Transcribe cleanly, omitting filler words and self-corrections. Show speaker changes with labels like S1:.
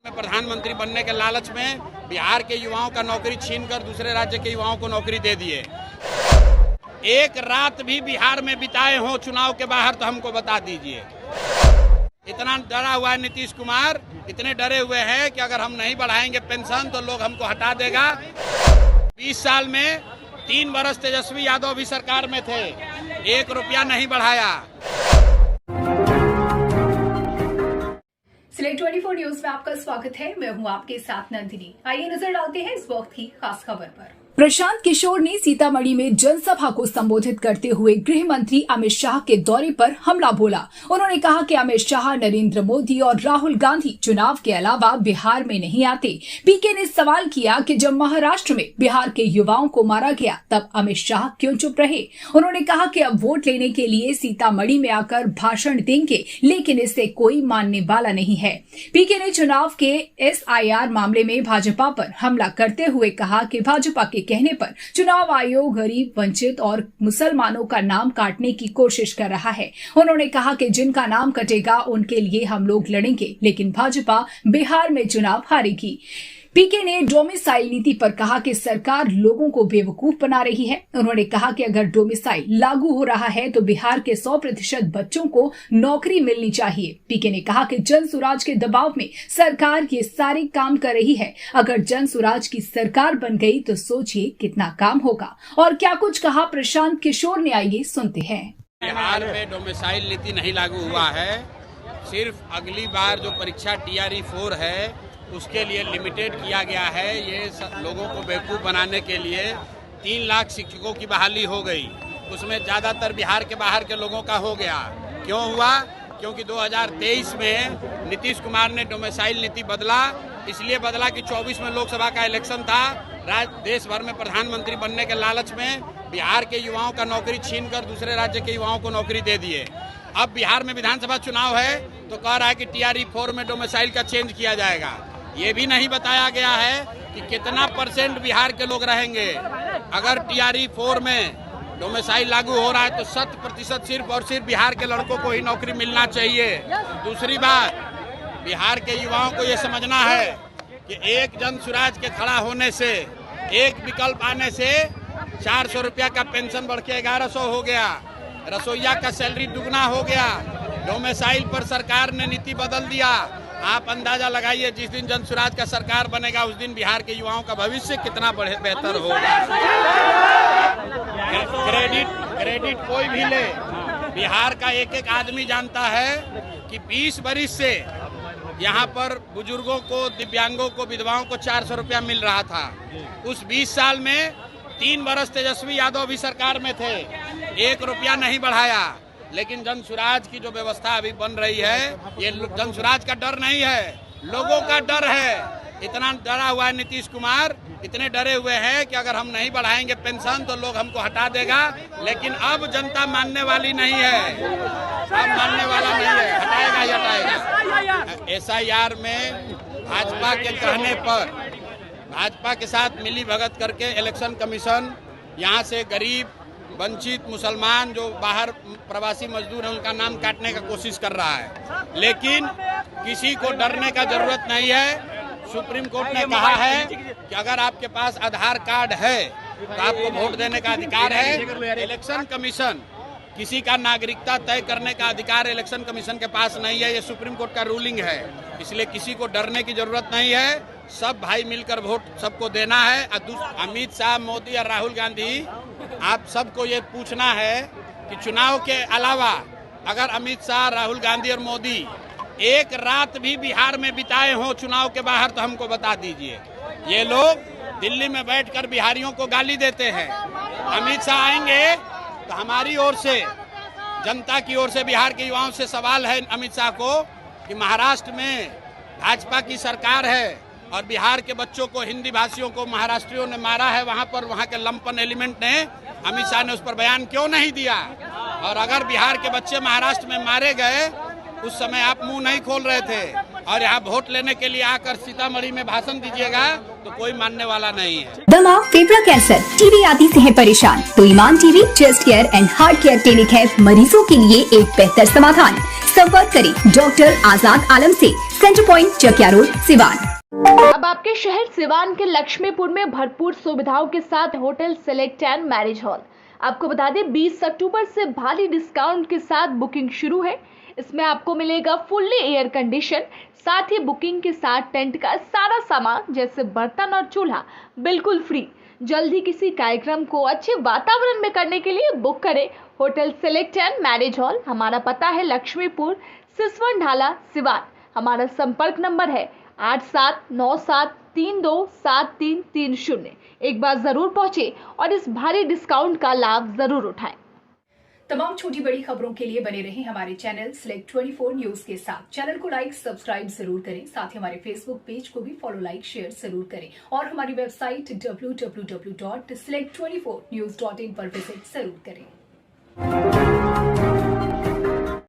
S1: में प्रधानमंत्री बनने के लालच में बिहार के युवाओं का नौकरी छीनकर दूसरे राज्य के युवाओं को नौकरी दे दिए। एक रात भी बिहार में बिताए हो चुनाव के बाहर तो हमको बता दीजिए। इतना डरा हुआ है नीतीश कुमार, इतने डरे हुए हैं कि अगर हम नहीं बढ़ाएंगे पेंशन तो लोग हमको हटा देगा। 20 साल में 3 बरस तेजस्वी यादव भी सरकार में थे, 1 रुपया नहीं बढ़ाया।
S2: सिलेक्ट 24 न्यूज में आपका स्वागत है। मैं हूं आपके साथ नंदिनी। आइए नजर डालते हैं इस वक्त की खास खबर पर। प्रशांत किशोर ने सीतामढ़ी में जनसभा को संबोधित करते हुए गृह मंत्री अमित शाह के दौरे पर हमला बोला। उन्होंने कहा कि अमित शाह, नरेंद्र मोदी और राहुल गांधी चुनाव के अलावा बिहार में नहीं आते। पीके ने सवाल किया कि जब महाराष्ट्र में बिहार के युवाओं को मारा गया तब अमित शाह क्यों चुप रहे। उन्होंने कहा कि अब वोट लेने के लिए सीतामढ़ी में आकर भाषण देंगे, लेकिन इससे कोई मानने वाला नहीं है। पीके ने चुनाव के SIR मामले में भाजपा पर हमला करते हुए कहा कि भाजपा के कहने पर चुनाव आयोग गरीब, वंचित और मुसलमानों का नाम काटने की कोशिश कर रहा है। उन्होंने कहा कि जिनका नाम कटेगा उनके लिए हम लोग लड़ेंगे, लेकिन भाजपा बिहार में चुनाव हारेगी। पीके ने डोमिसाइल नीति पर कहा कि सरकार लोगों को बेवकूफ बना रही है। उन्होंने कहा कि अगर डोमिसाइल लागू हो रहा है तो बिहार के 100% बच्चों को नौकरी मिलनी चाहिए। पीके ने कहा कि जन सुराज के दबाव में सरकार ये सारे काम कर रही है। अगर जन सुराज की सरकार बन गई तो सोचिए कितना काम होगा। और क्या कुछ कहा प्रशांत किशोर ने, आइए सुनते हैं।
S1: बिहार में डोमिसाइल नीति नहीं लागू हुआ है, सिर्फ अगली बार जो परीक्षा TRE 4 है उसके लिए लिमिटेड किया गया है। ये लोगों को बेवकूफ़ बनाने के लिए 3 लाख शिक्षकों की बहाली हो गई, उसमें ज़्यादातर बिहार के बाहर के लोगों का हो गया। क्यों हुआ? क्योंकि 2023 में नीतीश कुमार ने डोमिसाइल नीति बदला। इसलिए बदला कि 24 में लोकसभा का इलेक्शन था, देश भर में प्रधानमंत्री बनने के लालच में बिहार के युवाओं का नौकरी छीनकर दूसरे राज्य के युवाओं को नौकरी दे दिए। अब बिहार में विधानसभा चुनाव है तो कह रहा है कि TRE 4 में डोमिसाइल का चेंज किया जाएगा। ये भी नहीं बताया गया है कि कितना % बिहार के लोग रहेंगे। अगर TRE 4 में डोमिसाइल लागू हो रहा है तो 100% सिर्फ और सिर्फ बिहार के लड़कों को ही नौकरी मिलना चाहिए। दूसरी बात, बिहार के युवाओं को ये समझना है कि एक जन सुराज के खड़ा होने से, एक विकल्प आने से 400 रुपया का पेंशन बढ़ के 1100 हो गया, रसोइया का सैलरी दुगना हो गया। डोमिसाइल पर सरकार ने नीति बदल दिया। आप अंदाजा लगाइए, जिस दिन जन सुराज का सरकार बनेगा उस दिन बिहार के युवाओं का भविष्य कितना बेहतर होगा। क्रेडिट कोई भी ले, बिहार का एक आदमी जानता है कि 20 बरिस से यहाँ पर बुजुर्गों को, दिव्यांगों को, विधवाओं को 400 रुपया मिल रहा था। उस 20 साल में 3 बरस तेजस्वी यादव भी सरकार में थे, 1 रुपया नहीं बढ़ाया। लेकिन जन सुराज की जो व्यवस्था अभी बन रही है, ये जन सुराज का डर नहीं है, लोगों का डर है। इतना डरा हुआ है नीतीश कुमार, इतने डरे हुए हैं कि अगर हम नहीं बढ़ाएंगे पेंशन तो लोग हमको हटा देगा। लेकिन अब जनता मानने वाली नहीं है, अब मानने वाला नहीं है, हटाएगा ही हटाएगा। SIR में भाजपा के कहने पर, भाजपा के साथ मिली भगत करके इलेक्शन कमीशन यहाँ से गरीब, वंचित, मुसलमान जो बाहर प्रवासी मजदूर हैं उनका नाम काटने का कोशिश कर रहा है। लेकिन किसी को डरने का जरूरत नहीं है। सुप्रीम कोर्ट ने कहा है कि अगर आपके पास आधार कार्ड है तो आपको वोट देने का अधिकार है। इलेक्शन कमीशन, किसी का नागरिकता तय करने का अधिकार इलेक्शन कमीशन के पास नहीं है। ये सुप्रीम कोर्ट का रूलिंग है, इसलिए किसी को डरने की जरूरत नहीं है। सब भाई मिलकर वोट सबको देना है। अमित शाह, मोदी और राहुल गांधी, आप सबको ये पूछना है कि चुनाव के अलावा अगर अमित शाह, राहुल गांधी और मोदी एक रात भी बिहार में बिताए हो चुनाव के बाहर तो हमको बता दीजिए। ये लोग दिल्ली में बैठकर बिहारियों को गाली देते हैं। अमित शाह आएंगे तो हमारी ओर से, जनता की ओर से, बिहार के युवाओं से सवाल है अमित शाह को कि महाराष्ट्र में भाजपा की सरकार है और बिहार के बच्चों को, हिंदी भाषियों को महाराष्ट्रियों ने मारा है, वहां पर वहां के लंपन एलिमेंट ने, अमित शाह ने उस पर बयान क्यों नहीं दिया? और अगर बिहार के बच्चे महाराष्ट्र में मारे गए उस समय आप मुंह नहीं खोल रहे थे। और यहाँ वोट लेने के लिए आकर सीतामढ़ी में भाषण दीजिएगा तो कोई मानने वाला नहीं है।
S3: दमा, फेफड़ा कैंसर, टीबी आदि से है परेशान तो Iman TB chest care and heart care clinic है मरीजों के लिए एक बेहतर समाधान। संपर्क करें डॉक्टर आजाद आलम से, centre point Chakia road, Siwan.
S4: अब आपके शहर सिवान के लक्ष्मीपुर में भरपूर सुविधाओं के साथ hotel select and marriage hall. आपको बता दें 20 अक्टूबर से भारी डिस्काउंट के साथ बुकिंग शुरू है। इसमें आपको मिलेगा फुल्ली एयर कंडीशन, साथ ही बुकिंग के साथ टेंट का सारा सामान जैसे बर्तन और चूल्हा बिल्कुल फ्री। जल्द ही किसी कार्यक्रम को अच्छे वातावरण में करने के लिए बुक करें hotel select and marriage hall. हमारा पता है लक्ष्मीपुर, सिसवन ढाला, सिवान। हमारा संपर्क नंबर है 8797327330। एक बार जरूर पहुंचे और इस भारी डिस्काउंट का लाभ जरूर उठाएं।
S2: तमाम छोटी बड़ी खबरों के लिए बने रहें हमारे चैनल सिलेक्ट 24 न्यूज के साथ। चैनल को लाइक सब्सक्राइब जरूर करें, साथ ही हमारे फेसबुक पेज को भी फॉलो लाइक शेयर जरूर करें और हमारी वेबसाइट www.select24news.in पर विजिट जरूर करें।